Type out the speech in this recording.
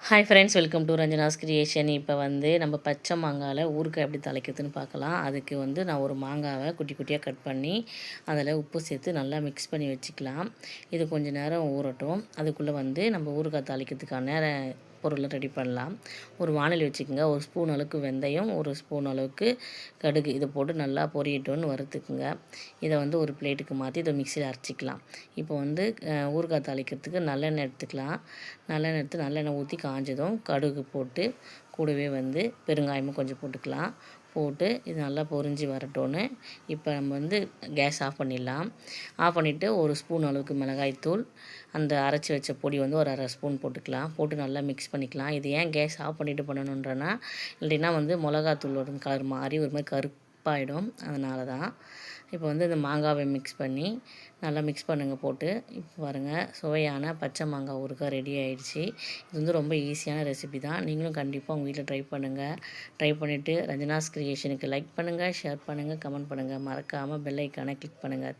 Hi friends, welcome to Ranjana's creation. இப்போ நம்ம பச்சை மாங்காயில் ஊறுகாய் எப்படி தாளிக்கிறதுன்னு பார்க்கலாம். அதுக்கு நான் ஒரு மாங்காவை குட்டி குட்டியாக கட் பண்ணி அதில் உப்பு சேர்த்து நல்லா மிக்ஸ் பண்ணி வச்சுக்கலாம். இது கொஞ்சம் நேரம் ஊறட்டும். அதுக்குள்ளே நம்ம ஊறுகாய் தாளிக்கிறதுக்கான பொருளை ரெடி பண்ணலாம். ஒரு வாணலி வச்சுக்கோங்க. ஒரு ஸ்பூன் அளவுக்கு வெந்தயம், ஒரு ஸ்பூன் அளவுக்கு கடுகு, இதை போட்டு நல்லா பொரியட்டோன்னு வறுத்துக்குங்க. இதை ஒரு பிளேட்டுக்கு மாற்றி இதை மிக்சியில் அரைச்சிக்கலாம். இப்போ ஊறுகாய் தாளிக்கிறதுக்கு நல்லெண்ணெய் எடுத்துக்கலாம். நல்லெண்ணெய் எடுத்து நல்லெண்ணெய் ஊற்றி காஞ்சதும் கடுகு போட்டு கூடவே பெருங்காயமும் கொஞ்சம் போட்டுக்கலாம். போட்டு இது நல்லா பொரிஞ்சு வரட்டோன்னு இப்போ நம்ம கேஸ் ஆஃப் பண்ணிடலாம். ஆஃப் பண்ணிவிட்டு ஒரு ஸ்பூன் அளவுக்கு மிளகாய்த்தூள், அந்த அரைச்சி வச்ச பொடி ஒரு அரை ஸ்பூன் போட்டுக்கலாம். போட்டு நல்லா மிக்ஸ் பண்ணிக்கலாம். இது ஏன் கேஸ் ஆஃப் பண்ணிவிட்டு பண்ணணுன்றனா, இல்லைன்னா மிளகாத்தூளோட கலர் மாறி ஒரு மாதிரி கருப்பாயிடும். அதனால தான். இப்போ இந்த மாங்காவை மிக்ஸ் பண்ணி நல்லா மிக்ஸ் பண்ணுங்கள். போட்டு இப்போ பாருங்கள், சுவையான பச்சை மாங்காய் ஊறுகாய் ரெடி ஆகிடுச்சு. இது ரொம்ப ஈஸியான ரெசிபி தான். நீங்களும் கண்டிப்பாக உங்கள் வீட்டில் ட்ரை பண்ணுங்கள். ட்ரை பண்ணிவிட்டு ரஞ்சனாஸ் கிரியேஷனுக்கு லைக் பண்ணுங்கள், ஷேர் பண்ணுங்கள், கமெண்ட் பண்ணுங்கள். மறக்காமல் பெல் ஐக்கானை கிளிக் பண்ணுங்கள்.